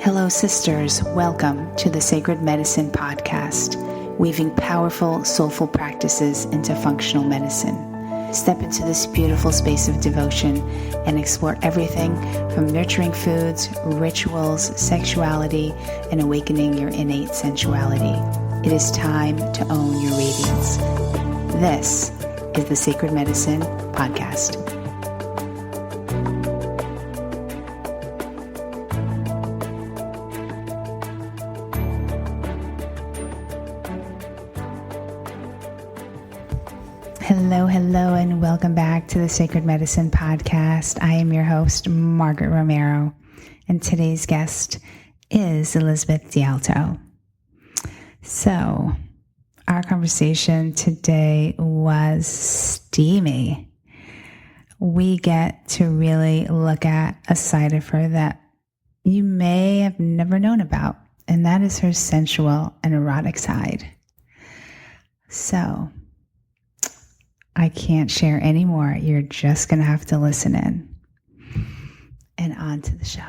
Hello, sisters. Welcome to the Sacred Medicine Podcast, weaving powerful, soulful practices into functional medicine. Step into this beautiful space of devotion and explore everything from nurturing foods, rituals, sexuality, and awakening your innate sensuality. It is time to own your radiance. This is the Sacred Medicine Podcast. Hello, and welcome back to the Sacred Medicine Podcast. I am your host, Margaret Romero, and today's guest is Elizabeth Dialto. So, our conversation today was steamy. We get to really look at a side of her that you may have never known about, and that is her sensual and erotic side. So, I can't share any more. You're just going to have to listen in. And on to the show.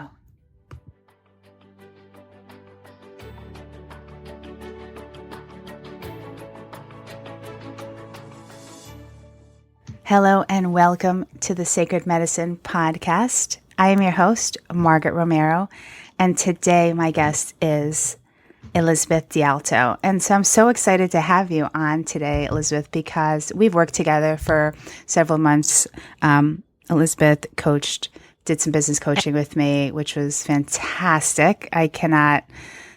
Hello and welcome to the Sacred Medicine Podcast. I am your host, Margaret Romero, and today my guest is Elizabeth Dialto. And so I'm so excited to have you on today, Elizabeth, because we've worked together for several months. Elizabeth did some business coaching with me, which was fantastic. I cannot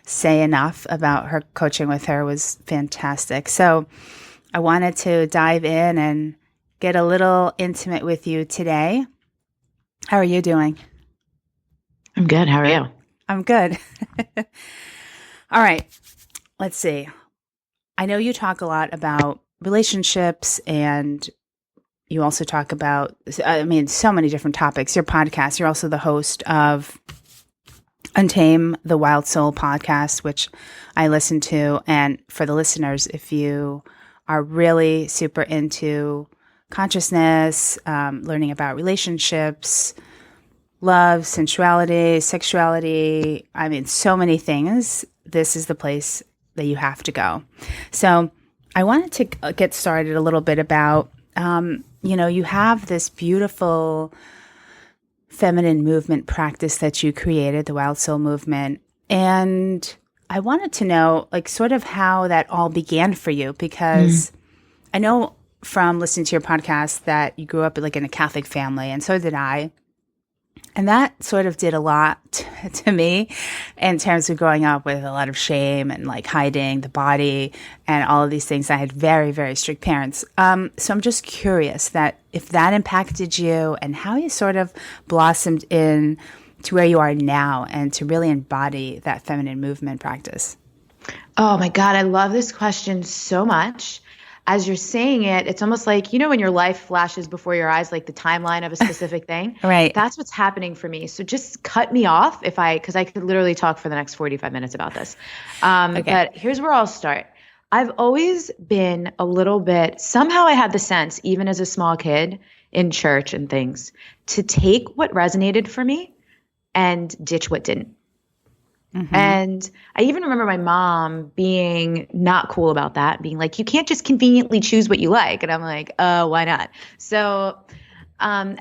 say enough about her coaching with her. It was fantastic. So I wanted to dive in and get a little intimate with you today. How are you doing? I'm good. How are you? I'm good. All right, let's see. I know you talk a lot about relationships, and you also talk about, so many different topics. Your podcast, you're also the host of Untamed, the Wild Soul podcast, which I listen to. And for the listeners, if you are really super into consciousness, learning about relationships, love, sensuality, sexuality, so many things, this is the place that you have to go. So I wanted to get started a little bit about, you have this beautiful feminine movement practice that you created, the Wild Soul movement. And I wanted to know, sort of how that all began for you, because I know from listening to your podcast that you grew up in a Catholic family, and so did I. And that sort of did a lot to me in terms of growing up with a lot of shame and hiding the body and all of these things. I had very, very strict parents. So I'm just curious that if that impacted you and how you sort of blossomed in to where you are now and to really embody that feminine movement practice. Oh my God, I love this question so much. As you're saying it, it's almost like, when your life flashes before your eyes, like the timeline of a specific thing. Right. That's what's happening for me. So just cut me off because I could literally talk for the next 45 minutes about this. Okay. But here's where I'll start. I've always been a little bit, somehow I had the sense, even as a small kid in church and things, to take what resonated for me and ditch what didn't. Mm-hmm. And I even remember my mom being not cool about that, being like, you can't just conveniently choose what you like. And I'm like, why not? So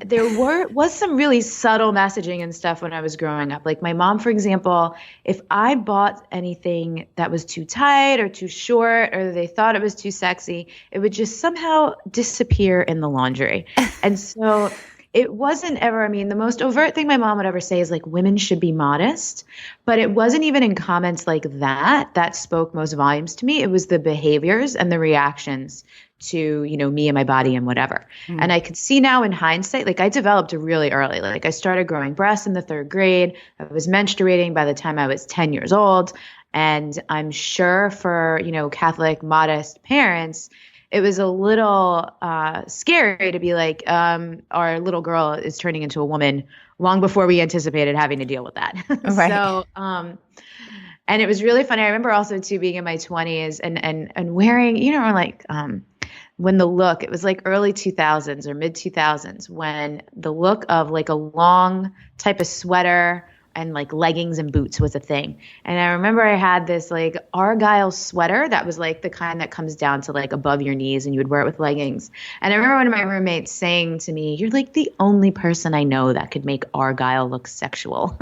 there was some really subtle messaging and stuff when I was growing up. Like my mom, for example, if I bought anything that was too tight or too short, or they thought it was too sexy, it would just somehow disappear in the laundry. And so it wasn't ever, the most overt thing my mom would ever say is women should be modest, but it wasn't even in comments like that spoke most volumes to me. It was the behaviors and the reactions to, me and my body and whatever. Mm. And I could see now in hindsight, I developed really early. I started growing breasts in the 3rd grade. I was menstruating by the time I was 10 years old. And I'm sure for, Catholic modest parents, it was a little scary to be like, our little girl is turning into a woman long before we anticipated having to deal with that. Right. So, and it was really funny. I remember also too being in my 20s and wearing, when the look, it was early 2000s or mid 2000s when the look of a long type of sweater and like leggings and boots was a thing. And I remember I had this like Argyle sweater that was like the kind that comes down to like above your knees and you would wear it with leggings. And I remember one of my roommates saying to me, "You're like the only person I know that could make Argyle look sexual."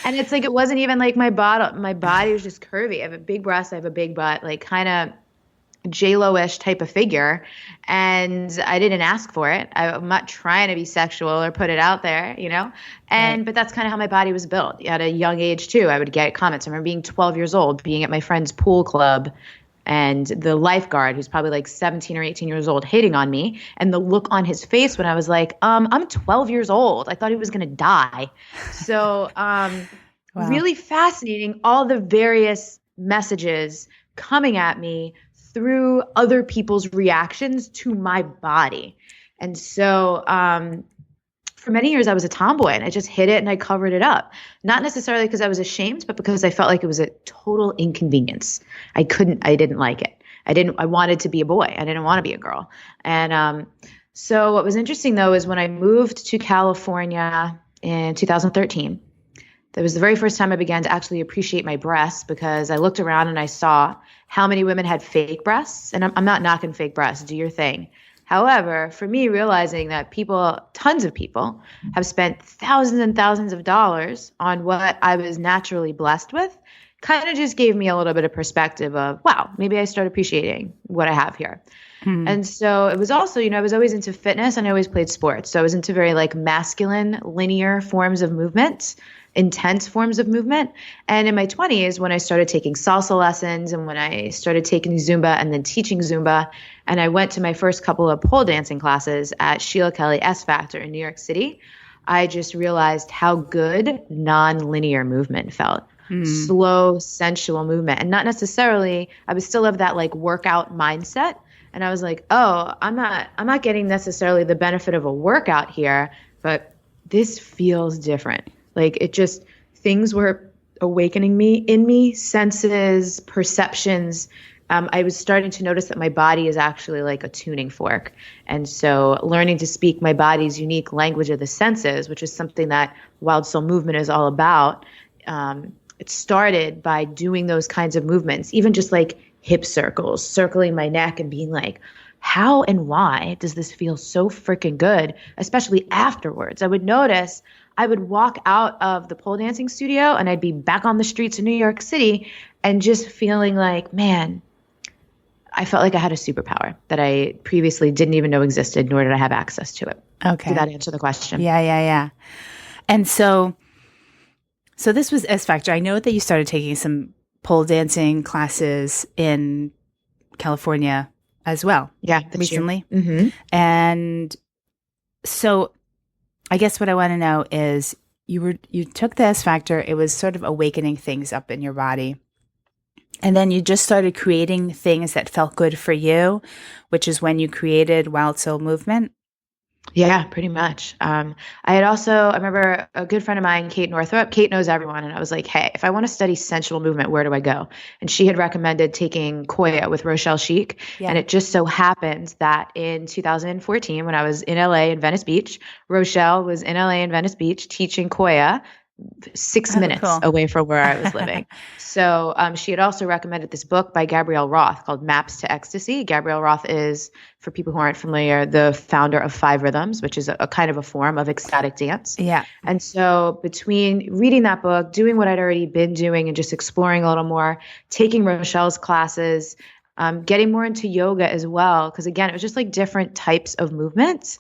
And it's like, it wasn't even like my body was just curvy. I have a big breast, I have a big butt, like kind of J-Lo-ish type of figure. And I didn't ask for it. I'm not trying to be sexual or put it out there, you know? And, but that's kind of how my body was built. At a young age too, I would get comments. I remember being 12 years old, being at my friend's pool club, and the lifeguard, who's probably like 17 or 18 years old, hating on me. And the look on his face when I was like, I'm 12 years old. I thought he was going to die. So wow. Really fascinating, all the various messages coming at me through other people's reactions to my body. And so for many years I was a tomboy, and I just hid it and I covered it up. Not necessarily because I was ashamed, but because I felt like it was a total inconvenience. I didn't like it. I wanted to be a boy. I didn't want to be a girl. And so what was interesting though is when I moved to California in 2013, that was the very first time I began to actually appreciate my breasts, because I looked around and I saw how many women had fake breasts. And I'm not knocking fake breasts, do your thing. However, for me, realizing that tons of people have spent thousands and thousands of dollars on what I was naturally blessed with, kind of just gave me a little bit of perspective of, wow, maybe I start appreciating what I have here. And so it was also, I was always into fitness and I always played sports. So I was into very like masculine, linear forms of movement, intense forms of movement. And in my 20s, when I started taking salsa lessons and when I started taking Zumba and then teaching Zumba, and I went to my first couple of pole dancing classes at Sheila Kelly S Factor in New York City, I just realized how good non-linear movement felt. Slow, sensual movement. And not necessarily, I was still of that like workout mindset. And I was like, oh, I'm not getting necessarily the benefit of a workout here, but this feels different. Like things were awakening in me, senses, perceptions. I was starting to notice that my body is actually like a tuning fork. And so learning to speak my body's unique language of the senses, which is something that Wild Soul Movement is all about. It started by doing those kinds of movements, even just like hip circles, circling my neck and being like, how and why does this feel so freaking good? Especially afterwards. I would notice I would walk out of the pole dancing studio and I'd be back on the streets of New York City and just feeling like, man, I felt like I had a superpower that I previously didn't even know existed, nor did I have access to it. Okay. Did that answer the question? Yeah. And so this was S Factor. I know that you started taking some pole dancing classes in California as well. Yeah, recently. And so I guess what I want to know is you took the S Factor. It was sort of awakening things up in your body. And then you just started creating things that felt good for you, which is when you created Wild Soul Movement. Yeah, pretty much. I remember a good friend of mine, Kate Northrup. Kate knows everyone. And I was like, hey, if I want to study sensual movement, where do I go? And she had recommended taking Koya with Rochelle Chic. Yeah. And it just so happened that in 2014, when I was in LA in Venice Beach, Rochelle was in LA in Venice Beach teaching Koya 6 minutes away from where I was living. So she had also recommended this book by Gabrielle Roth called Maps to Ecstasy. Gabrielle Roth is, for people who aren't familiar, the founder of Five Rhythms, which is a kind of a form of ecstatic dance. Yeah. And so between reading that book, doing what I'd already been doing and just exploring a little more, taking Rochelle's classes, getting more into yoga as well, because again, it was just like different types of movements.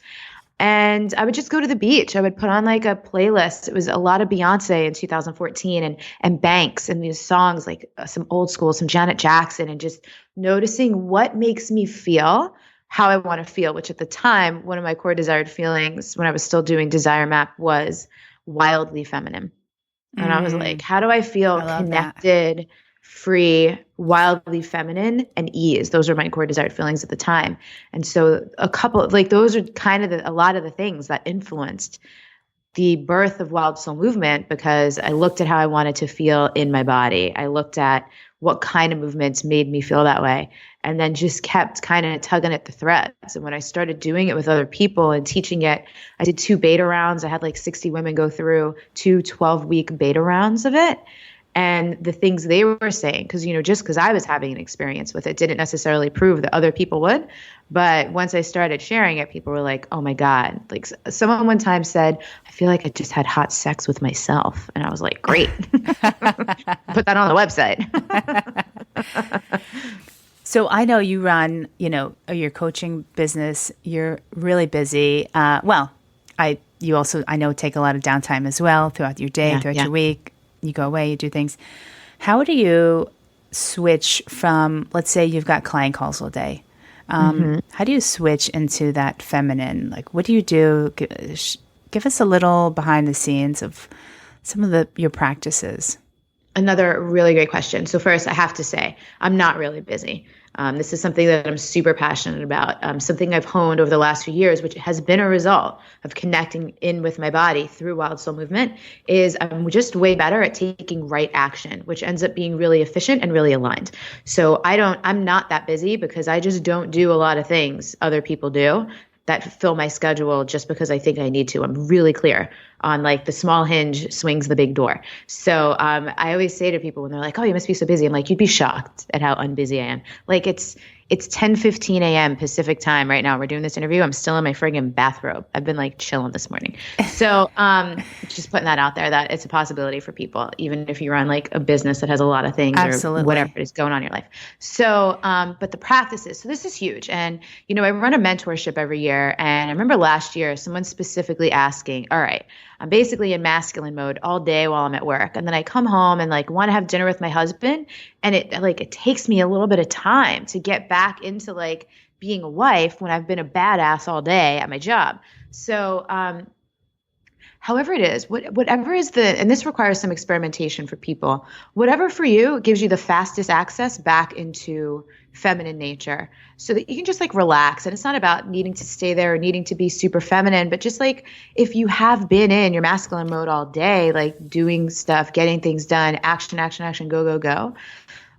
And I would just go to the beach. I would put on like a playlist. It was a lot of Beyonce in 2014 and Banks and these songs, like some old school, some Janet Jackson, and just noticing what makes me feel how I want to feel, which at the time, one of my core desired feelings when I was still doing Desire Map was wildly feminine. And I was like, how do I feel connected, free, wildly feminine, and ease? Those are my core desired feelings at the time. And so a couple of like, those are kind of a lot of the things that influenced the birth of Wild Soul Movement, because I looked at how I wanted to feel in my body. I looked at what kind of movements made me feel that way. and then just kept kind of tugging at the threads. And when I started doing it with other people and teaching it, I did 2 beta rounds. I had like 60 women go through 2 12-week beta rounds of it. And the things they were saying, because, just because I was having an experience with it didn't necessarily prove that other people would. But once I started sharing it, people were like, oh my God. Like someone one time said, I feel like I just had hot sex with myself. And I was like, great. Put that on the website. So I know you run, your coaching business. You're really busy. I know take a lot of downtime as well throughout your day, throughout your week. You go away, you do things. How do you switch from, let's say you've got client calls all day. How do you switch into that feminine? Like, what do you do? Give us a little behind the scenes of some of your practices. Another really great question. So first, I have to say, I'm not really busy. This is something that I'm super passionate about, something I've honed over the last few years, which has been a result of connecting in with my body through Wild Soul Movement, is I'm just way better at taking right action, which ends up being really efficient and really aligned. So I'm not that busy because I just don't do a lot of things other people do that fill my schedule just because I think I need to. I'm really clear on like the small hinge swings the big door. So I always say to people when they're like, oh, you must be so busy. I'm like, you'd be shocked at how unbusy I am. Like it's 10:15 a.m. Pacific time right now. We're doing this interview. I'm still in my friggin' bathrobe. I've been like chilling this morning. So just putting that out there that it's a possibility for people, even if you run like a business that has a lot of things or whatever is going on in your life. So, but the practices, so this is huge. And, I run a mentorship every year. And I remember last year, someone specifically asking, all right, I'm basically in masculine mode all day while I'm at work. And then I come home and like want to have dinner with my husband. And it takes me a little bit of time to get back into like being a wife when I've been a badass all day at my job. So, however it is, whatever is and this requires some experimentation for people, whatever for you gives you the fastest access back into feminine nature so that you can just like relax. And it's not about needing to stay there or needing to be super feminine, but just like if you have been in your masculine mode all day, like doing stuff, getting things done, action, action, action, go, go, go.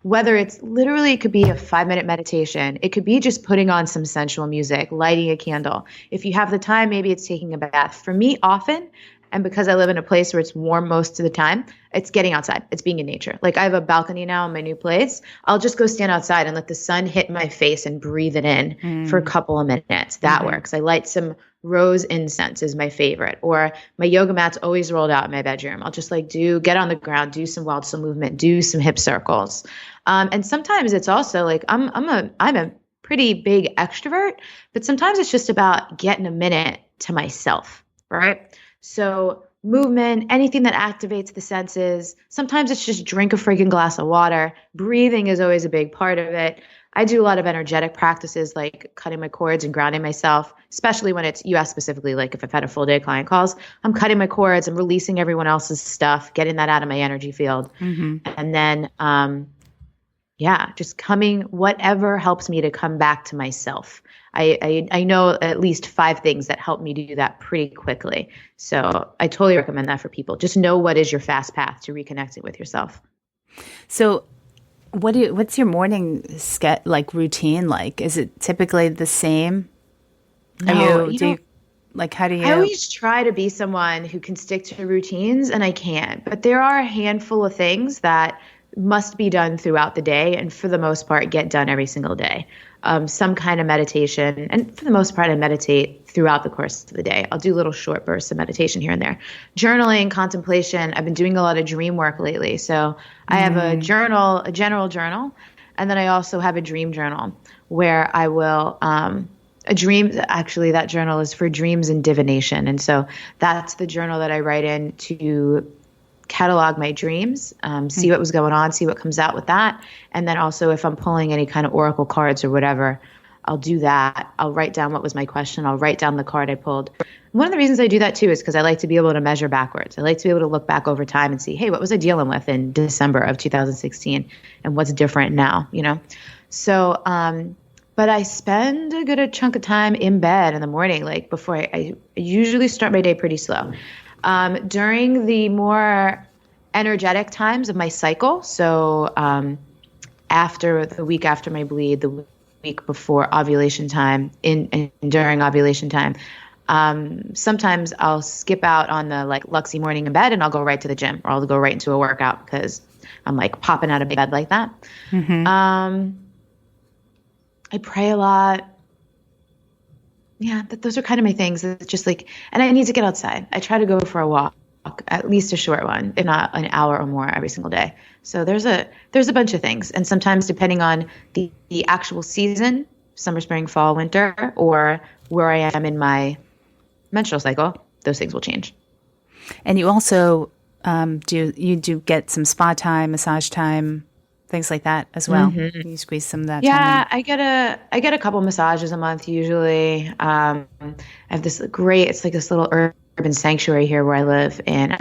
Whether it's literally, it could be a 5-minute meditation. It could be just putting on some sensual music, lighting a candle. If you have the time, maybe it's taking a bath. For me, often, and because I live in a place where it's warm most of the time, it's getting outside. It's being in nature. Like I have a balcony now in my new place. I'll just go stand outside and let the sun hit my face and breathe it in for a couple of minutes. That works. I light some rose incense is my favorite. Or my yoga mat's always rolled out in my bedroom. I'll just like get on the ground, do some Wild Soul Movement, do some hip circles. And sometimes it's also like I'm a pretty big extrovert, but sometimes it's just about getting a minute to myself, right? So movement, anything that activates the senses. Sometimes it's just drink a freaking glass of water. Breathing is always a big part of it. I do a lot of energetic practices like cutting my cords and grounding myself, especially when it's, you asked specifically, like if I've had a full day client calls, I'm cutting my cords, I'm releasing everyone else's stuff, getting that out of my energy field. And then, just coming, whatever helps me to come back to myself. I know at least 5 things that help me do that pretty quickly. So I totally recommend that for people. Just know what is your fast path to reconnecting with yourself. So what's your morning routine like? Is it typically the same? No, how do you? I always try to be someone who can stick to routines, and I can't. But there are a handful of things that must be done throughout the day, and for the most part get done every single day. Some kind of meditation, and for the most part I meditate throughout the course of the day. I'll do little short bursts of meditation here and there. Journaling, contemplation. I've been doing a lot of dream work lately. So I have a general journal, and then I also have a dream journal where I will actually that journal is for dreams and divination. And so that's the journal that I write in to catalog my dreams, see what was going on, see what comes out with that. And then also if I'm pulling any kind of oracle cards or whatever, I'll do that. I'll write down what was my question. I'll write down the card I pulled. One of the reasons I do that too is because I like to be able to measure backwards. I like to be able to look back over time and see, hey, what was I dealing with in December of 2016 and what's different now, So, but I spend a good chunk of time in bed in the morning, like before I usually start my day pretty slow. During the more energetic times of my cycle, so after the week after my bleed, the week before ovulation time, in and during ovulation time. Sometimes I'll skip out on the like Luxy morning in bed and I'll go right to the gym, or I'll go right into a workout because I'm like popping out of bed like that. I pray a lot. Yeah, those are kind of my things. It's just like, and I need to get outside. I try to go for a walk, at least a short one, if not an hour or more every single day. So there's a bunch of things. And sometimes depending on the actual season, summer, spring, fall, winter, or where I am in my menstrual cycle, those things will change. And you also do get some spa time, massage time, things like that as well. You squeeze some of that time in. I get a couple massages a month usually. I have this it's like this little urban sanctuary here where I live in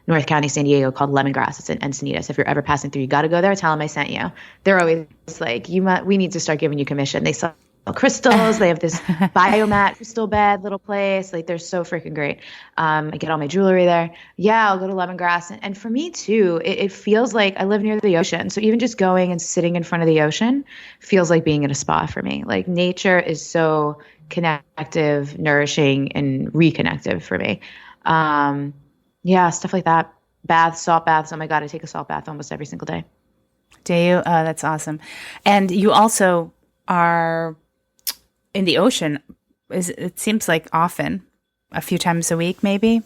North County, San Diego, called Lemongrass. It's in Encinitas. If you're ever passing through, you got to go there. Tell them I sent you. They're always like, we need to start giving you commission. They sell crystals. They have this biomat crystal bed little place. Like, they're so freaking great. I get all my jewelry there. Yeah, I'll go to Lemongrass. And for me too, it feels like I live near the ocean. So even just going and sitting in front of the ocean feels like being in a spa for me. Like, nature is so connective, nourishing, and reconnective for me. Yeah, stuff like that. Baths, salt baths. Oh my God, I take a salt bath almost every single day. Do you? Oh, that's awesome. And you also are in the ocean. It seems like often, a few times a week, maybe?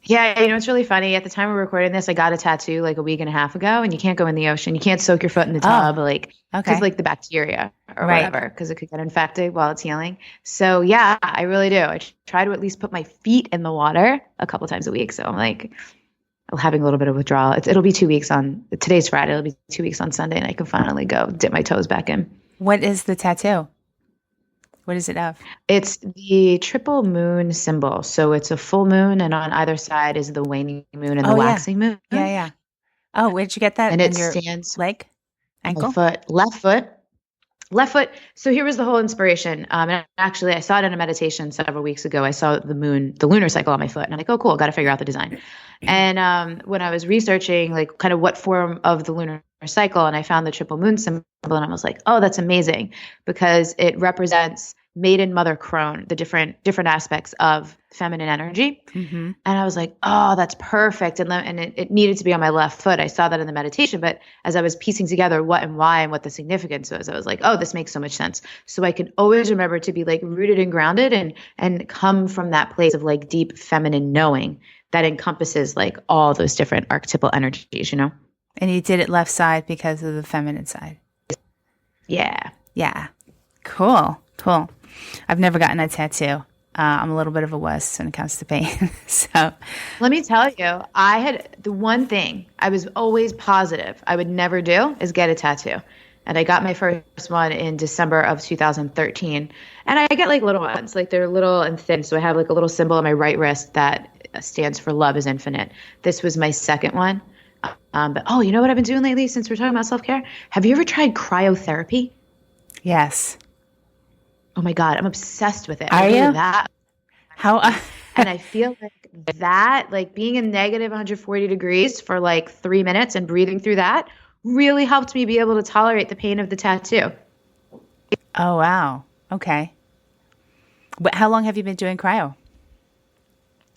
Yeah, it's really funny. At the time we're recording this, I got a tattoo like a week and a half ago, and you can't go in the ocean. You can't soak your foot in the tub, because like the bacteria or whatever, because it could get infected while it's healing. So yeah, I really do. I try to at least put my feet in the water a couple times a week. So I'm like, I'm having a little bit of withdrawal. It'll be 2 weeks on today's Friday. It'll be 2 weeks on Sunday, and I can finally go dip my toes back in. What is the tattoo? What is it of? It's the triple moon symbol. So it's a full moon, and on either side is the waning moon and the waxing moon. Yeah. Oh, where'd you get that? And it your stands leg, ankle, left foot. So here was the whole inspiration. And actually, I saw it in a meditation several weeks ago. I saw the lunar cycle on my foot, and I'm like, oh, cool, got to figure out the design. And when I was researching, like, kind of what form of the lunar cycle, and I found the triple moon symbol, and I was like, oh, that's amazing, because it represents maiden, mother, crone, the different aspects of feminine energy. And I was like, oh, that's perfect. And it needed to be on my left foot. I saw that in the meditation, but as I was piecing together what and why and what the significance was, I was like, oh, this makes so much sense. So I can always remember to be like rooted and grounded and come from that place of like deep feminine knowing that encompasses like all those different archetypal energies, And you did it left side because of the feminine side. Yeah. Yeah. Cool. I've never gotten a tattoo. I'm a little bit of a wuss when it comes to pain. So let me tell you, I had the one thing I was always positive I would never do is get a tattoo. And I got my first one in December of 2013. And I get like little ones, like they're little and thin. So I have like a little symbol on my right wrist that stands for love is infinite. This was my second one. But you know what I've been doing lately since we're talking about self-care? Have you ever tried cryotherapy? Yes. Oh my God, I'm obsessed with it. Are you? That. How? And I feel like that, like being in negative 140 degrees for like 3 minutes and breathing through that really helped me be able to tolerate the pain of the tattoo. Oh, wow. Okay. But how long have you been doing cryo?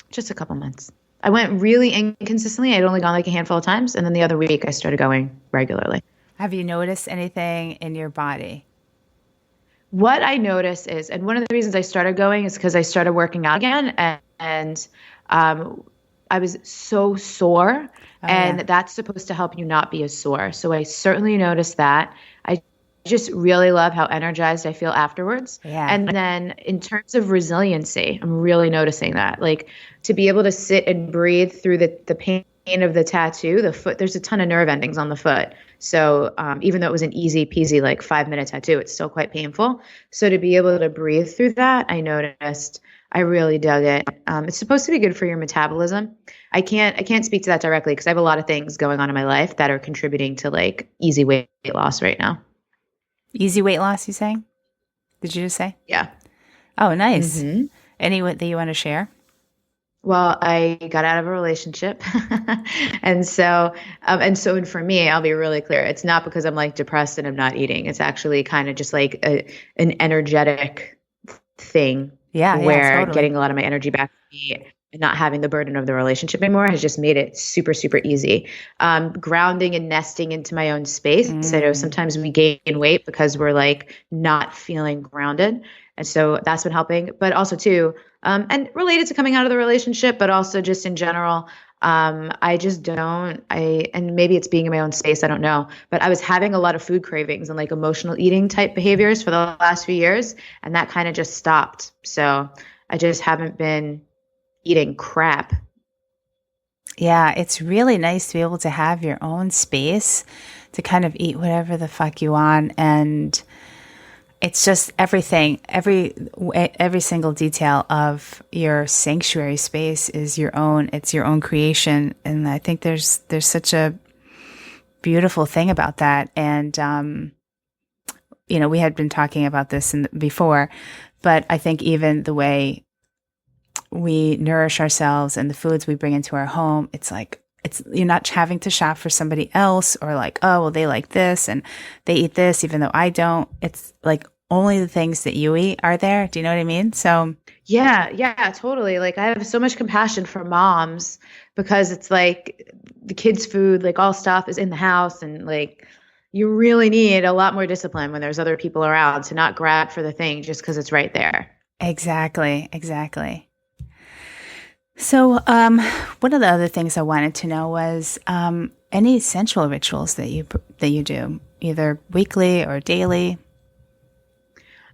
Just a couple months. I went really inconsistently. I'd only gone like a handful of times. And then the other week I started going regularly. Have you noticed anything in your body? What I notice is, and one of the reasons I started going is because I started working out again, and I was so sore, that's supposed to help you not be as sore. So I certainly noticed that. I just really love how energized I feel afterwards. Yeah. And then in terms of resiliency, I'm really noticing that, like, to be able to sit and breathe through the pain of the tattoo, the foot, there's a ton of nerve endings on the foot. So even though it was an easy peasy, like 5-minute tattoo, it's still quite painful. So to be able to breathe through that, I noticed I really dug it. It's supposed to be good for your metabolism. I can't speak to that directly because I have a lot of things going on in my life that are contributing to like easy weight loss right now. Easy weight loss, you saying? Did you just say? Yeah. Oh, nice. Mm-hmm. Any that you want to share? Well, I got out of a relationship. And for me, I'll be really clear. It's not because I'm like depressed and I'm not eating. It's actually kind of just like an energetic thing Yeah, yeah, where totally. getting a lot of my energy back to me and not having the burden of the relationship anymore has just made it super, super easy. Grounding and nesting into my own space. I know Mm. sometimes we gain weight because we're like not feeling grounded. And so that's been helping. But also, too, and related to coming out of the relationship, but also just in general, I just don't, and maybe it's being in my own space, I don't know, but I was having a lot of food cravings and like emotional eating type behaviors for the last few years, and that kind of just stopped. So I just haven't been eating crap. Yeah, it's really nice to be able to have your own space to kind of eat whatever the fuck you want, and it's just everything, every single detail of your sanctuary space is your own. It's your own creation, and I think there's such a beautiful thing about that. And we had been talking about this before, but I think even the way we nourish ourselves and the foods we bring into our home, it's like you're not having to shop for somebody else, or like, oh, well, they like this and they eat this even though I don't. It's like only the things that you eat are there. Do you know what I mean? So Yeah, yeah, totally. Like I have so much compassion for moms because it's like the kids' food, like all stuff is in the house, and like you really need a lot more discipline when there's other people around to not grab for the thing just because it's right there. exactly, exactly. So one of the other things I wanted to know was any sensual rituals that you do, either weekly or daily.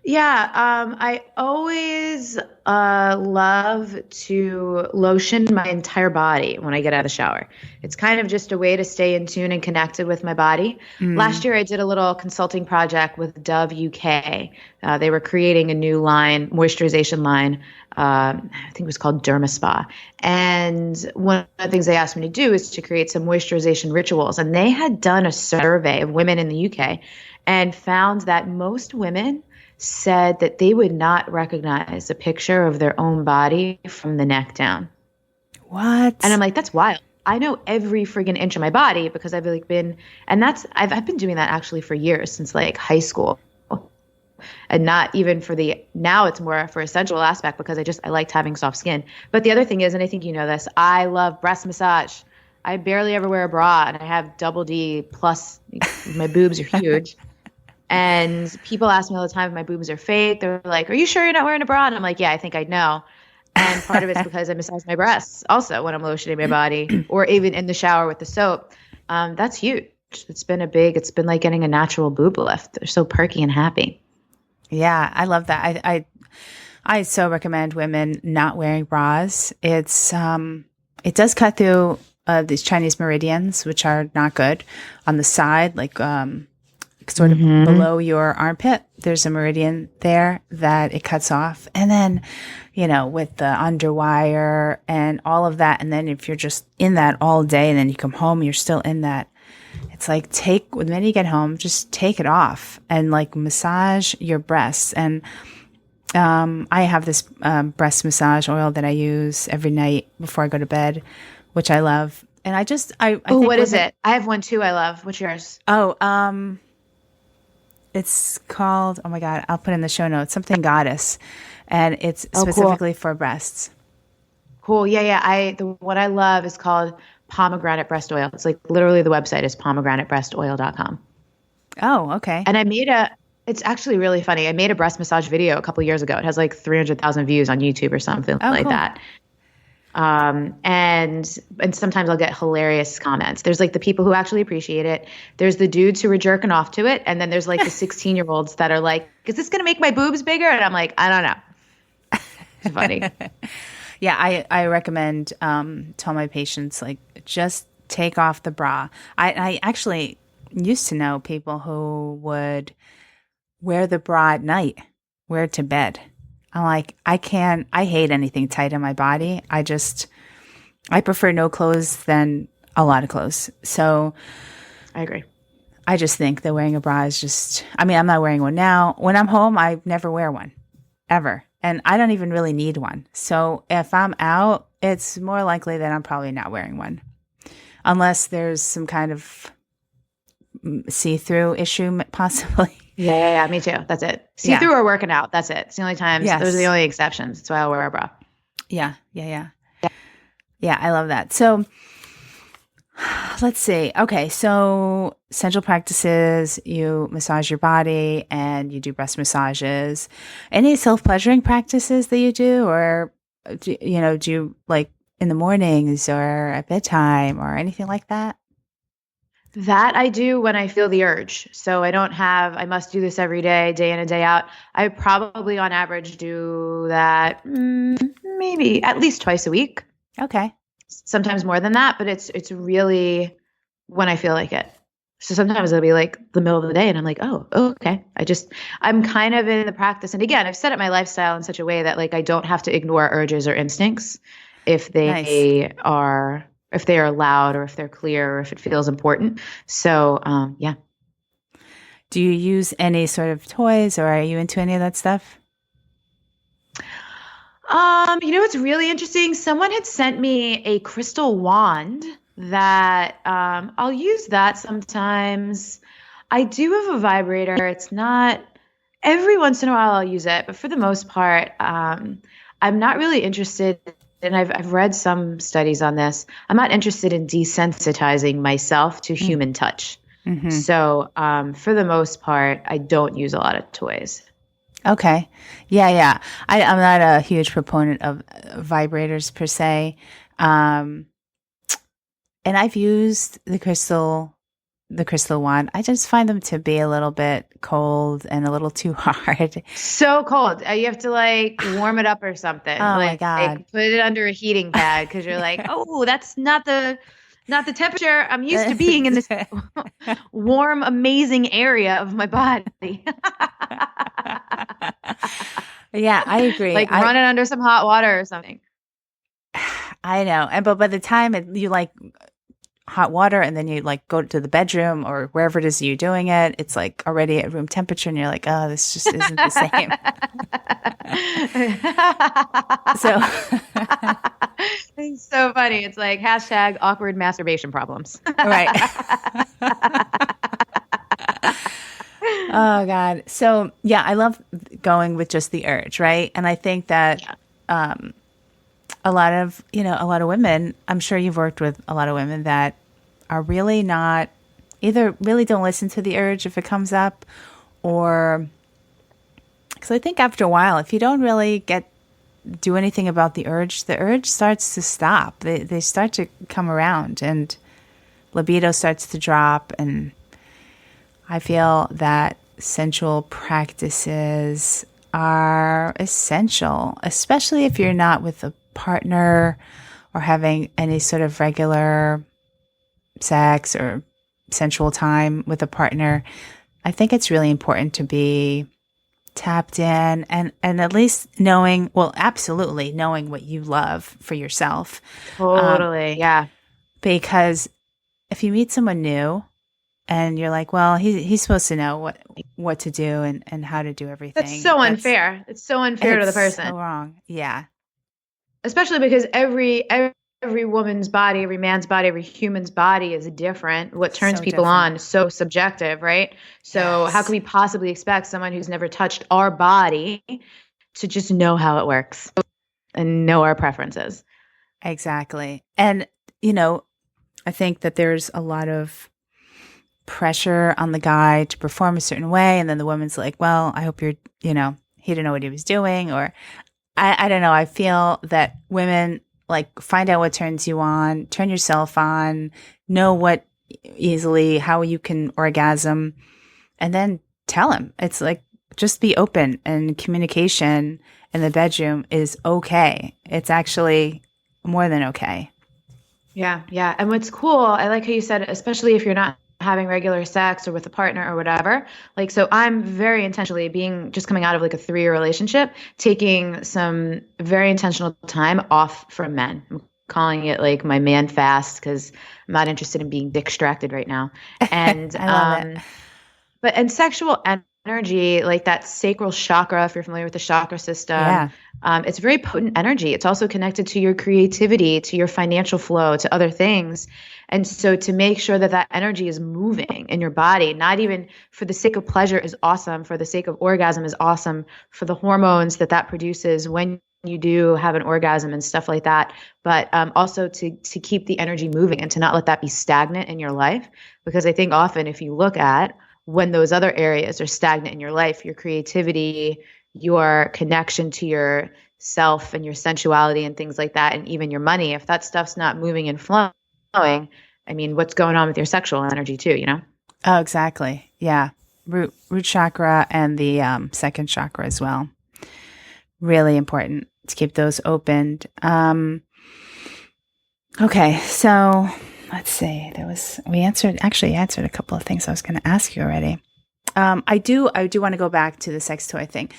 Yeah, I always love to lotion my entire body when I get out of the shower. It's kind of just a way to stay in tune and connected with my body. Mm. Last year, I did a little consulting project with Dove UK. They were creating a new line, moisturization line. I think it was called Derma Spa. And one of the things they asked me to do is to create some moisturization rituals. And they had done a survey of women in the UK and found that most women said that they would not recognize a picture of their own body from the neck down. And I'm What? like, that's wild. I know every friggin' inch of my body because I've like been, and I've been doing that actually for years since like high school. And not even for now it's more for a sensual aspect because I liked having soft skin. But the other thing is, and I think you know this, I love breast massage. I barely ever wear a bra and I have double D plus my boobs are huge. And people ask me all the time if my boobs are fake. They're like, "Are you sure you're not wearing a bra?" And I'm like, "Yeah, I think I'd know." And part of it's because I massage my breasts also when I'm lotioning my body or even in the shower with the soap. That's huge. It's been like getting a natural boob lift. They're so perky and happy. Yeah, I love that. I so recommend women not wearing bras. It does cut through these Chinese meridians, which are not good on the side, like sort of Mm-hmm. below your armpit. There's a meridian there that it cuts off, and then with the underwire and all of that, and then if you're just in that all day, and then you come home, you're still in that. It's like the minute you get home, just take it off and like massage your breasts. And I have this breast massage oil that I use every night before I go to bed, which I love. And I Oh, think what is women. it? I have one too I love. What's yours? Oh, it's called. Oh my God, I'll put in the show notes. Something Goddess, and it's Oh, cool. specifically for breasts. Cool. Yeah, yeah. The what I love is called pomegranate breast oil. It's like literally the website is pomegranatebreastoil.com. Oh, okay. And it's actually really funny. I made a breast massage video a couple years ago. It has like 300,000 views on YouTube or something Oh, like cool. that. And sometimes I'll get hilarious comments. There's like the people who actually appreciate it. There's the dudes who are jerking off to it. And then there's like the 16-year-olds that are like, is this going to make my boobs bigger? And I'm like, I don't know. It's funny. Yeah, I recommend tell my patients like just take off the bra. I actually used to know people who would wear the bra at night, wear it to bed. I'm like, I hate anything tight on my body. I prefer no clothes than a lot of clothes. So I agree. I just think that wearing a bra is I mean, I'm not wearing one now. When I'm home, I never wear one ever. And I don't even really need one. So if I'm out, it's more likely that I'm probably not wearing one. Unless there's some kind of see-through issue, possibly. Yeah, me too. That's it. See-through or working out. That's it. It's the only times. Yes. Those are the only exceptions. That's why I'll wear a bra. Yeah. Yeah, I love that. So let's see. Okay, so sensual practices, you massage your body and you do breast massages. Any self-pleasuring practices that you do, or do you like in the mornings or at bedtime or anything like that? That I do when I feel the urge. So I must do this every day, day in and day out. I probably on average do that maybe at least twice a week. Okay. Sometimes more than that, but it's really when I feel like it. So sometimes it'll be like the middle of the day and I'm like, oh, okay. I'm kind of in the practice. And again, I've set up my lifestyle in such a way that like I don't have to ignore urges or instincts if they are loud or if they're clear or if it feels important. So, yeah. Do you use any sort of toys, or are you into any of that stuff? What's really interesting? Someone had sent me a crystal wand that I'll use that sometimes. I do have a vibrator. It's not every once in a while I'll use it, but for the most part, I'm not really interested. And I've read some studies on this. I'm not interested in desensitizing myself to human touch. Mm-hmm. So for the most part, I don't use a lot of toys. Okay. Yeah. I'm not a huge proponent of vibrators per se. And I've used the crystal wand. I just find them to be a little bit cold and a little too hard. So cold. You have to like warm it up or something. Oh my God. Like, put it under a heating pad because you're like, oh, that's not the temperature I'm used to being in this warm, amazing area of my body. Yeah, I agree. Like run it under some hot water or something. I know. But by the time you like hot water and then you like go to the bedroom or wherever it is you're doing it, it's like already at room temperature and you're like, oh, this just isn't the same. So it's so funny. It's like hashtag awkward masturbation problems. Right. Oh God. So yeah, I love going with just the urge, right? And I think that a lot of women, I'm sure you've worked with a lot of women that are really not, either really don't listen to the urge if it comes up, or because I think after a while, if you don't really do anything about the urge starts to stop. They start to come around and libido starts to drop. And I feel that sensual practices are essential, especially if you're not with a partner or having any sort of regular sex or sensual time with a partner. I think it's really important to be tapped in and at least absolutely knowing what you love for yourself. Totally. Yeah. Because if you meet someone new and you're like, well, he's supposed to know what to do and how to do everything. That's so unfair. It's so unfair to the person. So wrong. Yeah. Especially because every woman's body, every man's body, every human's body is different. What turns people on is so subjective, right? So How can we possibly expect someone who's never touched our body to just know how it works and know our preferences? Exactly. And, I think that there's a lot of pressure on the guy to perform a certain way. And then the woman's like, well, I hope he didn't know what he was doing. Or I don't know. I feel that women like find out what turns you on, turn yourself on, know how you can orgasm, and then tell him. It's like, just be open, and communication in the bedroom is okay. It's actually more than okay. Yeah. Yeah. And what's cool, I like how you said, especially if you're not having regular sex or with a partner or whatever. Like, so I'm very intentionally just coming out of like a 3-year relationship, taking some very intentional time off from men. I'm calling it like my man fast because I'm not interested in being distracted right now. And I love it. And sexual energy, like that sacral chakra, if you're familiar with the chakra system, Yeah. it's very potent energy. It's also connected to your creativity, to your financial flow, to other things. And so to make sure that that energy is moving in your body, not even for the sake of pleasure is awesome, for the sake of orgasm is awesome, for the hormones that that produces when you do have an orgasm and stuff like that, but also to keep the energy moving and to not let that be stagnant in your life. Because I think often if you look at when those other areas are stagnant in your life, your creativity, your connection to your self and your sensuality and things like that, and even your money, if that stuff's not moving and flowing, I mean, what's going on with your sexual energy too, you know? Oh, exactly. Yeah. Root chakra and the second chakra as well. Really important to keep those opened. Okay, so let's see. We answered a couple of things I was going to ask you already. I do want to go back to the sex toy thing.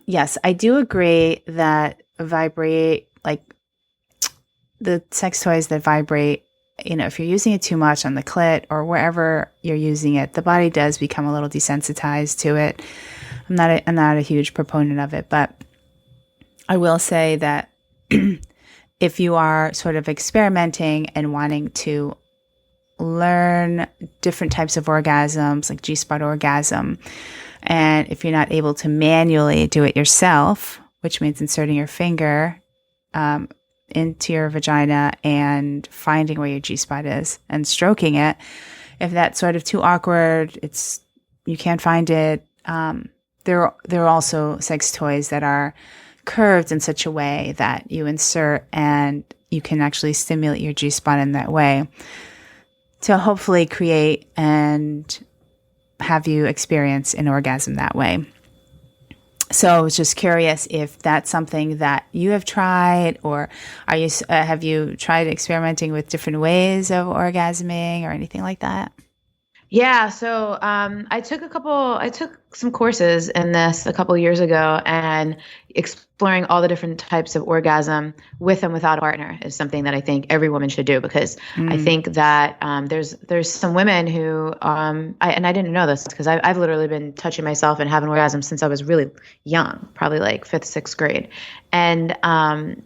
Yes, I do agree that vibrate, like the sex toys that vibrate, if you're using it too much on the clit or wherever you're using it, the body does become a little desensitized to it. I'm not a huge proponent of it, but I will say that if you are sort of experimenting and wanting to learn different types of orgasms, like G-spot orgasm, and if you're not able to manually do it yourself, which means inserting your finger into your vagina and finding where your G-spot is and stroking it, if that's sort of too awkward, you can't find it. There are also sex toys that are curved in such a way that you insert and you can actually stimulate your G-spot in that way to hopefully create and have you experience an orgasm that way. So I was just curious if that's something that you have tried, or have you tried experimenting with different ways of orgasming or anything like that? Yeah, so I took some courses in this a couple years ago, and exploring all the different types of orgasm with and without a partner is something that I think every woman should do, because I think that there's some women who I didn't know this because I've literally been touching myself and having orgasms since I was really young, probably like fifth, sixth grade, and I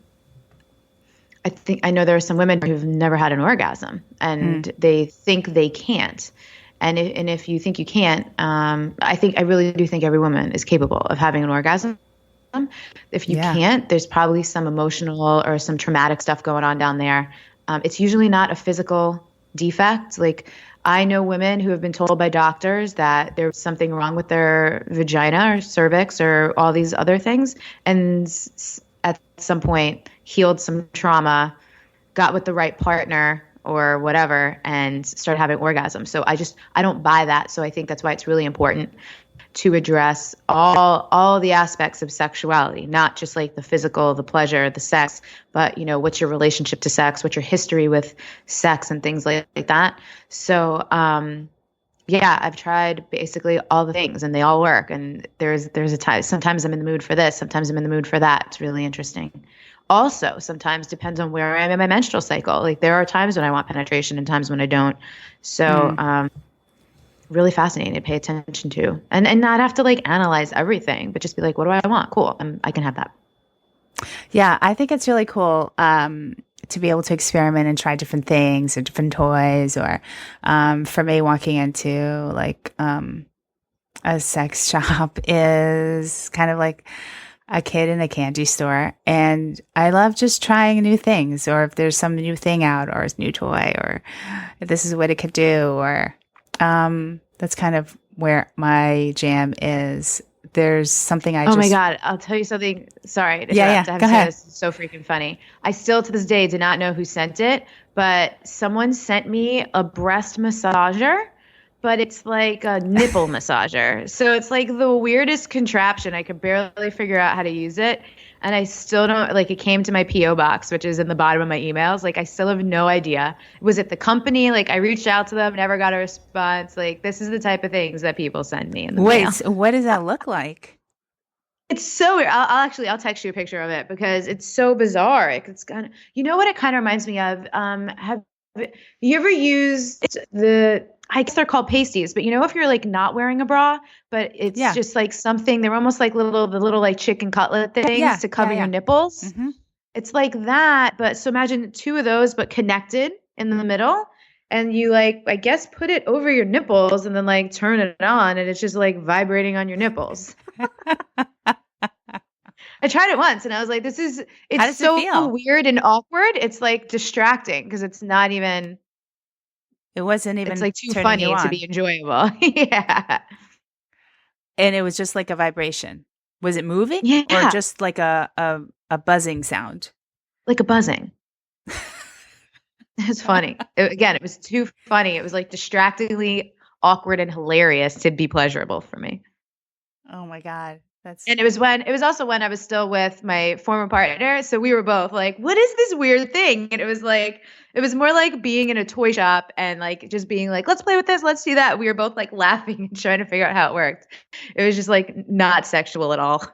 know there are some women who've never had an orgasm and they think they can't. And if you think you can't, I really do think every woman is capable of having an orgasm. If you can't, there's probably some emotional or some traumatic stuff going on down there. It's usually not a physical defect. Like, I know women who have been told by doctors that there's something wrong with their vagina or cervix or all these other things, and at some point healed some trauma, got with the right partner or whatever, and start having orgasms. So I don't buy that. So I think that's why it's really important to address all the aspects of sexuality, not just like the physical, the pleasure, the sex, but what's your relationship to sex, what's your history with sex and things like that. So yeah, I've tried basically all the things and they all work. And there's a time, sometimes I'm in the mood for this, sometimes I'm in the mood for that. It's really interesting. Also, sometimes depends on where I am in my menstrual cycle. Like, there are times when I want penetration and times when I don't. So, really fascinating to pay attention to, and not have to like analyze everything, but just be like, what do I want? Cool. I can have that. Yeah, I think it's really cool to be able to experiment and try different things or different toys, or for me, walking into like a sex shop is kind of like a kid in a candy store, and I love just trying new things, or if there's some new thing out or a new toy, or if this is what it could do, or that's kind of where my jam is. There's something Oh my God, I'll tell you something. Sorry to interrupt. I have go to say ahead. this is so freaking funny. I still to this day did not know who sent it, but someone sent me a breast massager, but it's like a nipple massager. So it's like the weirdest contraption. I could barely figure out how to use it. And I still don't, like, it came to my P.O. box, which is in the bottom of my emails. Like, I still have no idea. Was it the company? Like, I reached out to them, never got a response. Like, this is the type of things that people send me in the mail. Wait, so what does that look like? It's so weird. I'll text you a picture of it because it's so bizarre. It's kind of, you know what it kind of reminds me of? Have you ever used I guess they're called pasties, but you know, if you're like not wearing a bra, but it's Yeah. just like something, they're almost like the little like chicken cutlet things Yeah. to Yeah. cover your Yeah. nipples. Mm-hmm. It's like that, but so imagine two of those, but connected in the middle. And you like, I guess, put it over your nipples and then like turn it on, and it's just like vibrating on your nipples. I tried it once and I was like, How it's does it so feel? weird and awkward. It's like distracting because it's not even, It wasn't it's even like too turning you funny to on. be enjoyable. Yeah. And it was just like a vibration. Was it moving or Yeah. just like a buzzing sound? Like a buzzing. It's funny. Again, it was too funny. It was like distractingly awkward and hilarious to be pleasurable for me. Oh my God. That's And it was also when I was still with my former partner. So we were both like, what is this weird thing? And it was more like being in a toy shop and like just being like, let's play with this, let's do that. We were both like laughing and trying to figure out how it worked. It was just like not sexual at all.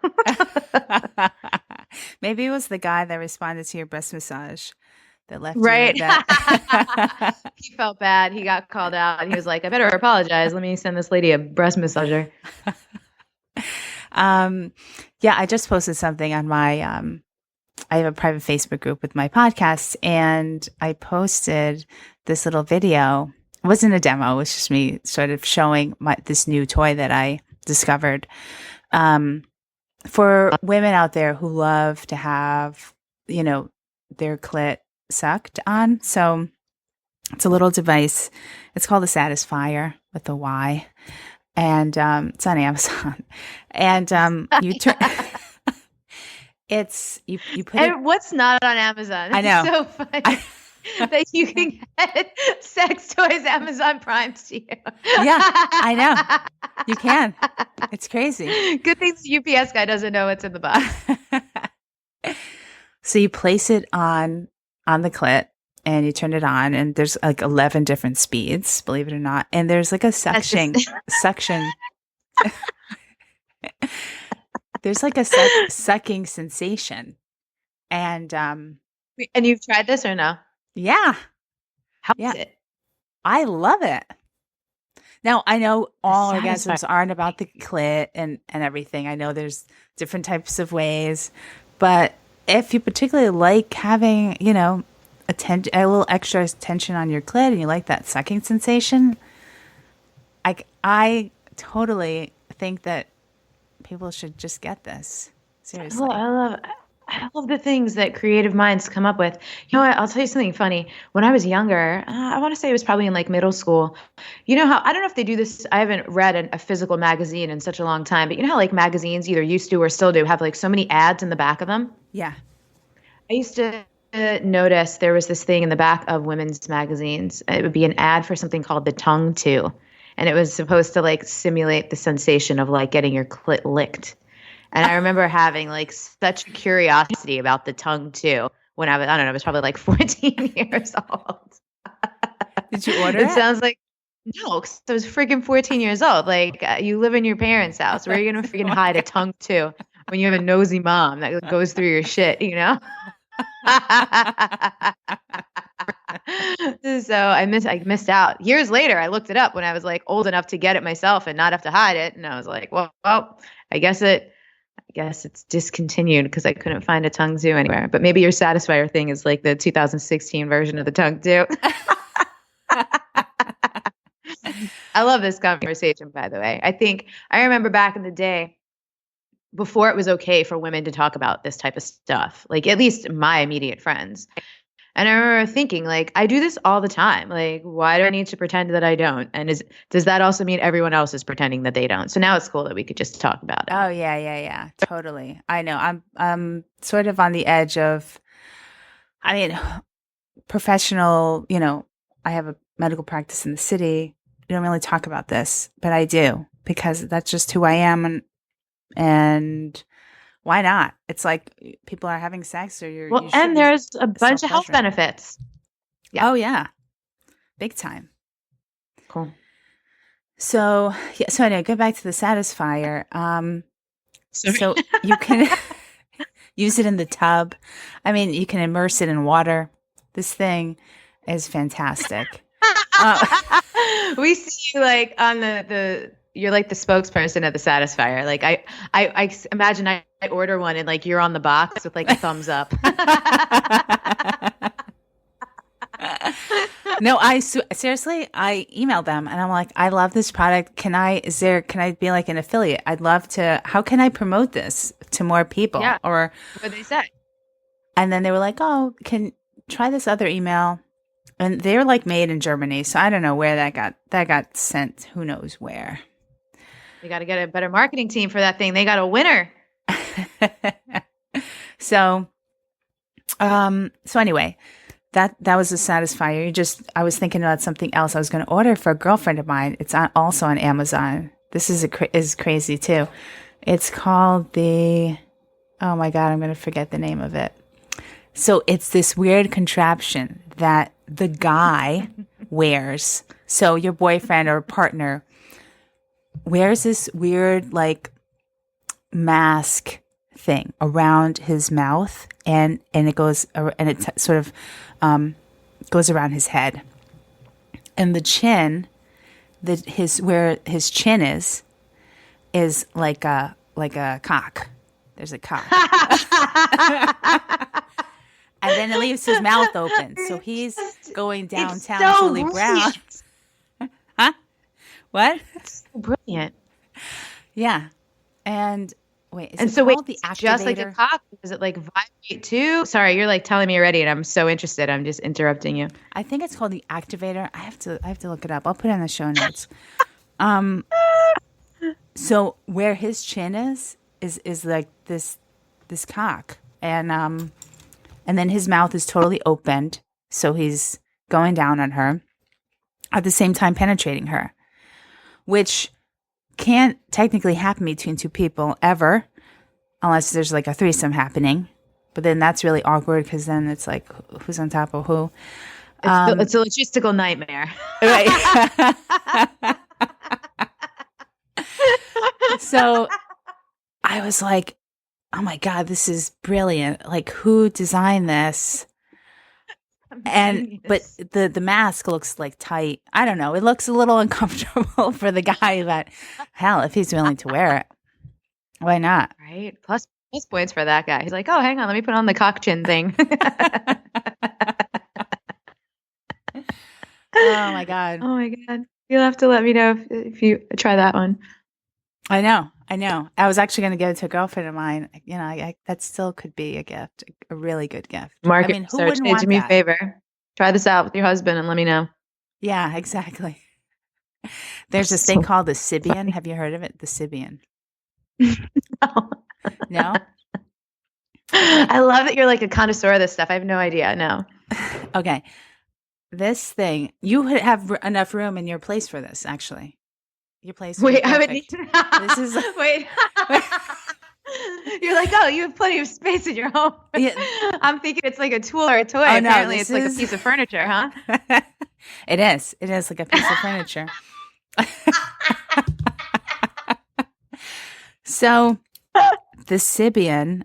maybe it was the guy that responded to your breast massage that left you Right. that. He felt bad. He got called out. And he was like, I better apologize. Let me send this lady a breast massager. um, yeah, I just posted something on my, I have a private Facebook group with my podcast, and I posted this little video. It wasn't a demo. It was just me sort of showing this new toy that I discovered. For women out there who love to have, their clit sucked on. So it's a little device. It's called a Satisfier with a Y. And it's on Amazon. And you turn you put it. What's not on Amazon? I know. It's so funny that you can get sex toys Amazon Primes to you. Yeah, I know. You can. It's crazy. Good thing the UPS guy doesn't know what's in the box. So you place it on the clit and you turn it on, and there's like 11 different speeds, believe it or not. And there's like a suction. There's like a sucking sensation. And and you've tried this or no? Yeah. How is it? I love it. Now, I know all orgasms aren't about the clit and everything. I know there's different types of ways, but if you particularly like having, a little extra tension on your clit and you like that sucking sensation, I totally think that people should just get this. Seriously. I love the things that creative minds come up with. You know what? I'll tell you something funny. When I was younger, I want to say it was probably in like middle school. You know how, I don't know if they do this. I haven't read a physical magazine in such a long time, but you know how like magazines either used to or still do have like so many ads in the back of them? Yeah. I used to notice there was this thing in the back of women's magazines. It would be an ad for something called the tongue too. And it was supposed to like simulate the sensation of like getting your clit licked. And I remember having like such curiosity about the tongue too when I don't know, I was probably like 14 years old. Did you order it? It sounds like, no, because I was freaking 14 years old. Like you live in your parents' house. Where are you going to freaking hide a tongue too when you have a nosy mom that goes through your shit, So I missed out. Years later, I looked it up when I was like old enough to get it myself and not have to hide it. And I was like, well, I guess it's discontinued because I couldn't find a tongue too anywhere. But maybe your Satisfier thing is like the 2016 version of the tongue too. I love this conversation, by the way. I remember back in the day, before it was okay for women to talk about this type of stuff, like at least my immediate friends. And I remember thinking, like, I do this all the time. Like, why do I need to pretend that I don't? And does that also mean everyone else is pretending that they don't? So now it's cool that we could just talk about it. Oh, yeah. Totally. I know. I'm sort of on the edge of, professional, I have a medical practice in the city. I don't really talk about this, but I do because that's just who I am. And why not? It's like people are having sex or you're. Well, and there's a bunch of health benefits. Yeah. Oh, yeah. Big time. Cool. So, yeah. So anyway, go back to the Satisfier. So you can use it in the tub. You can immerse it in water. This thing is fantastic. Uh, We see you like on the you're like the spokesperson of the Satisfier. Like imagine I order one and like you're on the box with like a thumbs up. no, seriously, I emailed them and I'm like, I love this product. Can I be like an affiliate? I'd love to. How can I promote this to more people? Yeah. Or What they say. and then they were like, oh, can try this other email. And they're like made in Germany, so I don't know where that got sent. Who knows where? They got to get a better marketing team for that thing. They got a winner. So, so anyway, that was a satisfier. I was thinking about something else I was going to order for a girlfriend of mine. It's also on Amazon. This is crazy too. It's called oh my God, I'm going to forget the name of it. So it's this weird contraption that the guy wears. So your boyfriend or partner wears this weird like mask thing around his mouth, and it goes and it sort of goes around his head, and the chin, where his chin is like a cock. There's a cock. And then it leaves his mouth open. So he's going downtown to Julie Brown. Huh? What? It's so brilliant. Yeah. And wait, the activator? Just like a cock? Does it like vibrate too? Sorry, you're like telling me already and I'm so interested. I'm just interrupting you. I think it's called the activator. I have to look it up. I'll put it in the show notes. So where his chin is like this cock. And then his mouth is totally opened, so he's going down on her, at the same time penetrating her, which can't technically happen between two people ever, unless there's like a threesome happening. But then that's really awkward because then it's like, who's on top of who? It's a logistical nightmare. Right. So I was like, oh my God, this is brilliant. Like, who designed this? But the mask looks like tight. I don't know. It looks a little uncomfortable for the guy, but hell, if he's willing to wear it, why not? Right. Plus points for that guy. He's like, oh, hang on, let me put on the cock chin thing. Oh my God. Oh my God. You'll have to let me know if you try that one. I know. I was actually going to give it to a girlfriend of mine. You know, that still could be a gift, a really good gift. Market I mean, who research. wouldn't want Do me that? a favor. Try this out with your husband and let me know. Yeah, exactly. There's this thing called the Sibian. Have you heard of it? The Sibian. No? I love that you're like a connoisseur of this stuff. I have no idea. No. Okay. This thing, you would have enough room in your place for this, actually. Your place. Wait, I would need to. This is wait. You're like, oh, you have plenty of space in your home. Yeah. I'm thinking it's like a tool or a toy. Oh, apparently, it's like a piece of furniture, huh? It is. It is like a piece of furniture. So, the Sibian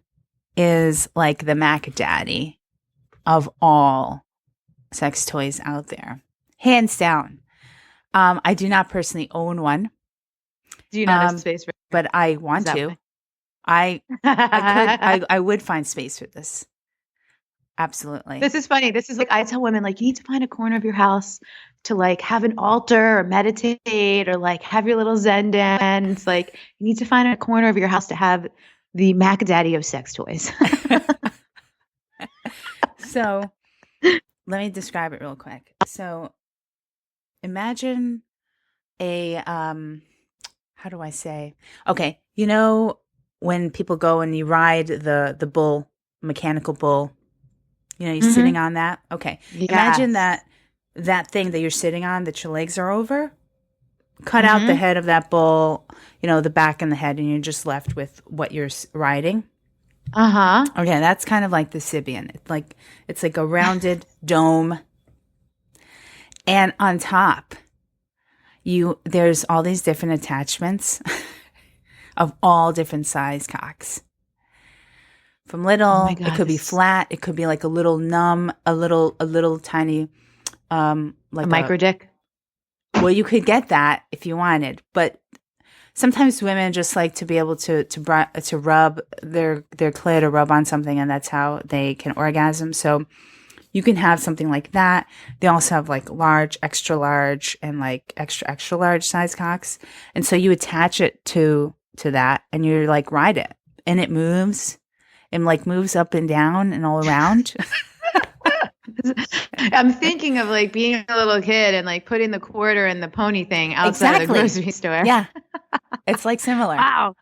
is like the Mac Daddy of all sex toys out there, hands down. I do not personally own one. Do you not have space for it? But I want to. I could. I would find space for this. Absolutely. This is funny. This is like I tell women, like, you need to find a corner of your house to like have an altar or meditate or like have your little Zen dance. It's like you need to find a corner of your house to have the Mac Daddy of sex toys. So let me describe it real quick. So imagine a how do I say? Okay, you know when people go and you ride the bull, mechanical bull, you know, you're sitting on that. Okay, yes. Imagine that thing that you're sitting on that your legs are over. Cut out the head of that bull, you know, the back and the head, and you're just left with what you're riding. Okay, that's kind of like the Sibian. It's like a rounded dome, and on top, there's all these different attachments of all different size cocks. From little, it could be flat. It could be like a little numb, a little tiny, like a micro dick. Well, you could get that if you wanted, but sometimes women just like to be able to rub their clit or rub on something, and that's how they can orgasm. So you can have something like that. They also have like large, extra large, and like extra extra large size cocks, and so you attach it to that, and you like ride it, and it moves, and like moves up and down and all around. I'm thinking of like being a little kid and like putting the quarter in the pony thing outside of the grocery store. Yeah. It's like similar. Wow.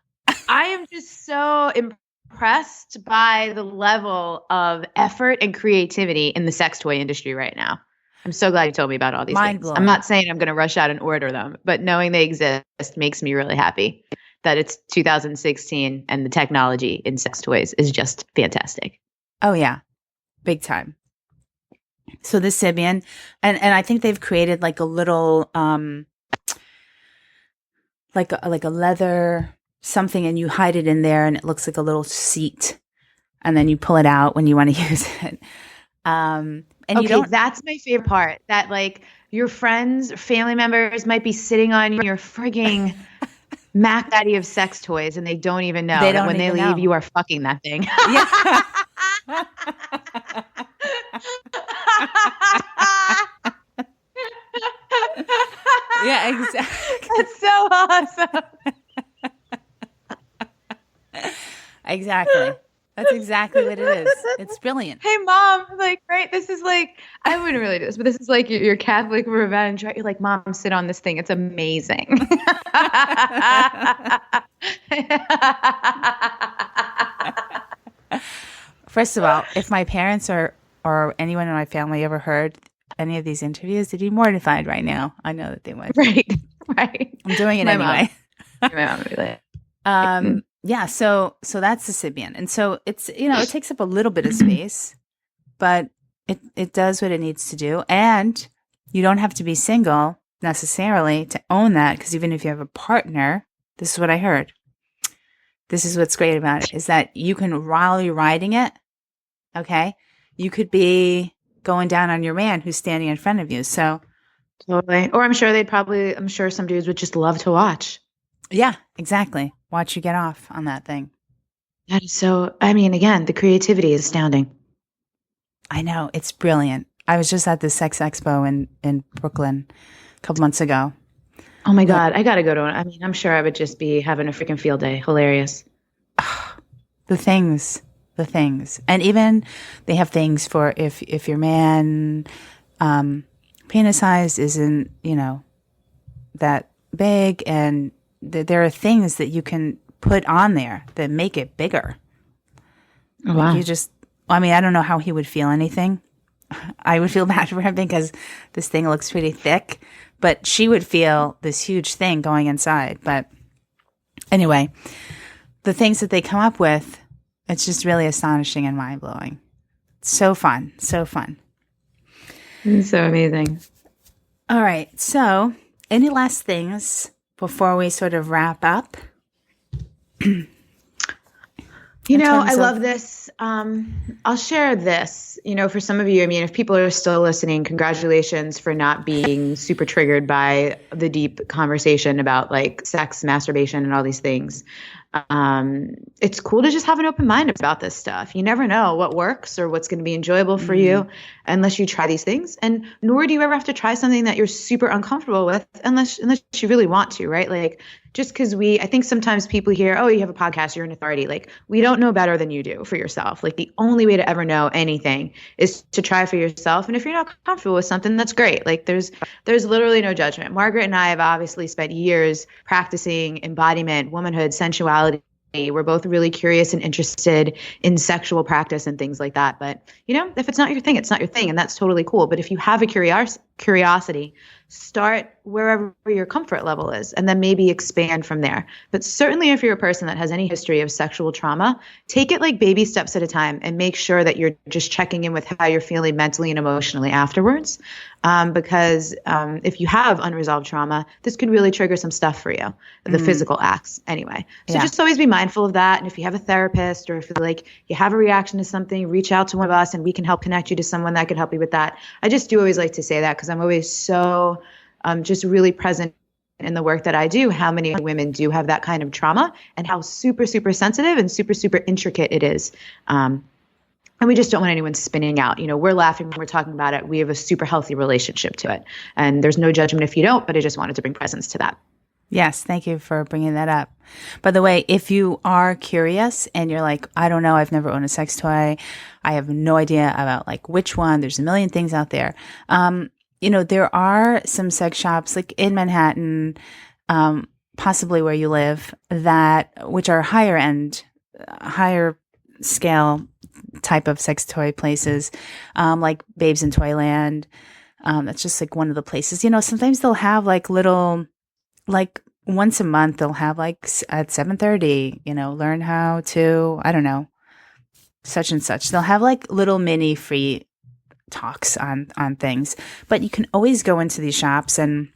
I am just so impressed by the level of effort and creativity in the sex toy industry right now. I'm so glad you told me about all these things. I'm not saying I'm going to rush out and order them, but knowing they exist makes me really happy that it's 2016 and the technology in sex toys is just fantastic. Oh, yeah. Big time. So the Sybian, and I think they've created like a little, like a leather something, and you hide it in there, and it looks like a little seat, and then you pull it out when you want to use it. And okay, that's my favorite part. That like your friends, family members might be sitting on your frigging Mac Daddy of sex toys, and they don't even know that when they leave, you are fucking that thing. Yeah. Yeah, exactly. That's so awesome. Exactly. That's exactly what it is. It's brilliant. Hey, Mom, like, right? This is like, I wouldn't really do this, but this is like your Catholic revenge, right? You're like, Mom, sit on this thing. It's amazing. First of all, if my parents or anyone in my family ever heard any of these interviews, they'd be mortified right now. I know that they would. Right. I'm doing it anyway. My mom would be like, yeah, so that's the Sybian. And so it's, it takes up a little bit of space, but it does what it needs to do. And you don't have to be single necessarily to own that, because even if you have a partner, this is what I heard. This is what's great about it, is that you can, while you're riding it, okay, you could be going down on your man who's standing in front of you. So totally. Or I'm sure some dudes would just love to watch. Yeah, exactly. Watch you get off on that thing. That is so, I mean, again, the creativity is astounding. I know. It's brilliant. I was just at the Sex Expo in Brooklyn a couple months ago. Oh my God. I got to go to one. I mean, I'm sure I would just be having a freaking field day. Hilarious. The things. And even they have things for if your man penis size isn't, that big, and there are things that you can put on there that make it bigger. Oh, wow. I don't know how he would feel anything. I would feel bad for him because this thing looks pretty thick, but she would feel this huge thing going inside. But anyway, the things that they come up with, it's just really astonishing and mind-blowing. So fun. It's so amazing. All right. So any last things before we sort of wrap up? I love this. I'll share this, for some of you. I mean, if people are still listening, congratulations for not being super triggered by the deep conversation about like sex, masturbation, and all these things. It's cool to just have an open mind about this stuff. You never know what works or what's going to be enjoyable for you unless you try these things. And nor do you ever have to try something that you're super uncomfortable with unless you really want to, right? Like, just because I think sometimes people hear, oh, you have a podcast, you're an authority. Like, we don't know better than you do for yourself. Like, the only way to ever know anything is to try for yourself. And if you're not comfortable with something, that's great. Like, there's literally no judgment. Margaret and I have obviously spent years practicing embodiment, womanhood, sensuality. We're both really curious and interested in sexual practice and things like that. But, if it's not your thing, it's not your thing. And that's totally cool. But if you have a curiosity, start wherever your comfort level is and then maybe expand from there. But certainly if you're a person that has any history of sexual trauma, take it like baby steps at a time and make sure that you're just checking in with how you're feeling mentally and emotionally afterwards. Because if you have unresolved trauma, this could really trigger some stuff for you, the physical acts anyway. So just always be mindful of that. And if you have a therapist or if like you have a reaction to something, reach out to one of us and we can help connect you to someone that could help you with that. I just do always like to say that because I'm always so just really present in the work that I do, how many women do have that kind of trauma and how super, super sensitive and super, super intricate it is. And we just don't want anyone spinning out. We're laughing when we're talking about it. We have a super healthy relationship to it. And there's no judgment if you don't, but I just wanted to bring presence to that. Yes, thank you for bringing that up. By the way, if you are curious and you're like, I don't know, I've never owned a sex toy, I have no idea about like which one, there's a million things out there. There are some sex shops like in Manhattan, possibly where you live, which are higher end, higher scale type of sex toy places, like Babes in Toyland. That's just like one of the places. Sometimes they'll have like little, like once a month they'll have like at 7:30, learn how to, I don't know, such and such. They'll have like little mini free talks on things, but you can always go into these shops and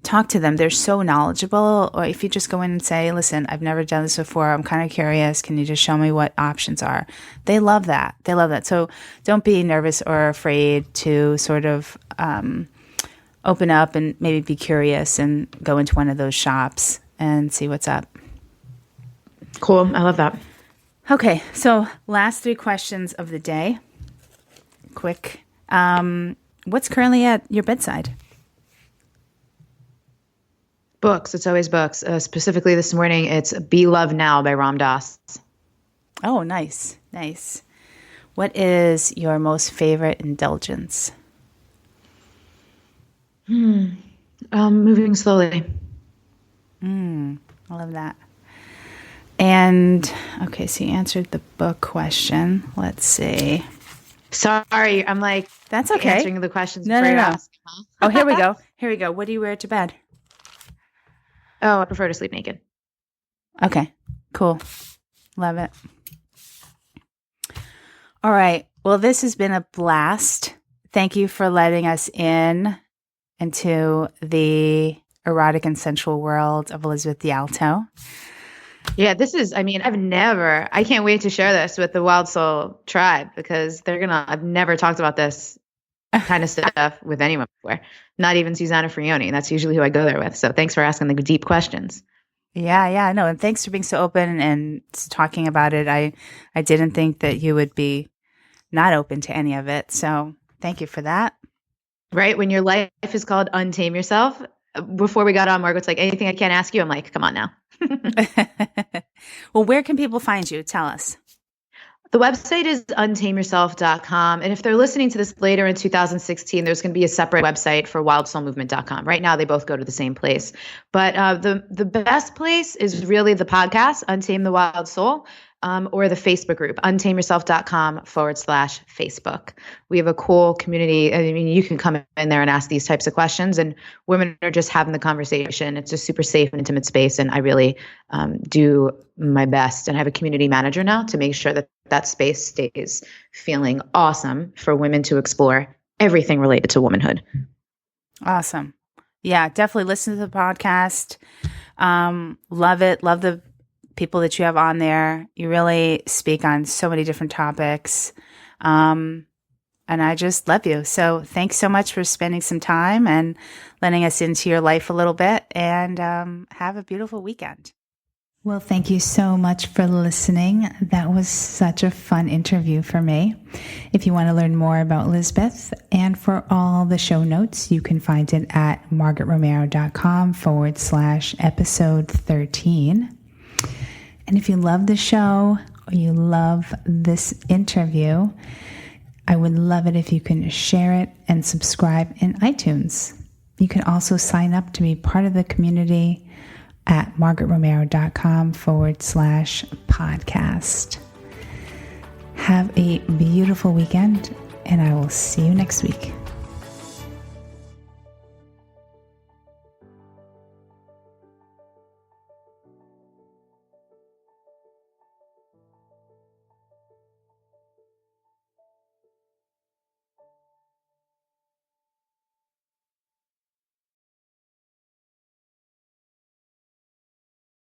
talk to them. They're so knowledgeable. Or if you just go in and say, listen, I've never done this before. I'm kind of curious. Can you just show me what options are? They love that. They love that. So don't be nervous or afraid to sort of, open up and maybe be curious and go into one of those shops and see what's up. Cool. I love that. Okay. So last 3 questions of the day. Quick. What's currently at your bedside? Books. It's always books. Specifically this morning, it's Be Love Now by Ram Dass. Oh, nice. Nice. What is your most favorite indulgence? Moving slowly. I love that. And okay, so you answered the book question. Let's see. Sorry, I'm like that's okay. Answering the questions. No. Oh, here we go. Here we go. What do you wear to bed? Oh, I prefer to sleep naked. Okay, cool. Love it. All right. Well, this has been a blast. Thank you for letting us into the erotic and sensual world of Elizabeth Dialto. Yeah, I can't wait to share this with the Wild Soul tribe because I've never talked about this kind of stuff with anyone before. Not even Susanna Frioni. That's usually who I go there with. So thanks for asking the deep questions. Yeah, no, and thanks for being so open and talking about it. I didn't think that you would be not open to any of it. So thank you for that. Right? When your life is called Untame Yourself, before we got on, Margot's like, anything I can't ask you? I'm like, come on now. Well, where can people find you? Tell us. The website is untameyourself.com. And if they're listening to this later in 2016, there's going to be a separate website for wildsoulmovement.com. Right now, they both go to the same place. But the best place is really the podcast, Untame the Wild Soul, or the Facebook group, untameyourself.com/Facebook. We have a cool community. I mean, you can come in there and ask these types of questions, and women are just having the conversation. It's a super safe and intimate space, and I really do my best. And I have a community manager now to make sure that that space stays feeling awesome for women to explore everything related to womanhood. Awesome. Yeah, definitely listen to the podcast. Love it. Love the people that you have on there. You really speak on so many different topics. And I just love you. So thanks so much for spending some time and letting us into your life a little bit, and have a beautiful weekend. Well, thank you so much for listening. That was such a fun interview for me. If you want to learn more about Lisbeth and for all the show notes, you can find it at margaretromero.com/episode 13. And if you love the show or you love this interview, I would love it if you can share it and subscribe in iTunes. You can also sign up to be part of the community at margaretromero.com/podcast. Have a beautiful weekend, and I will see you next week.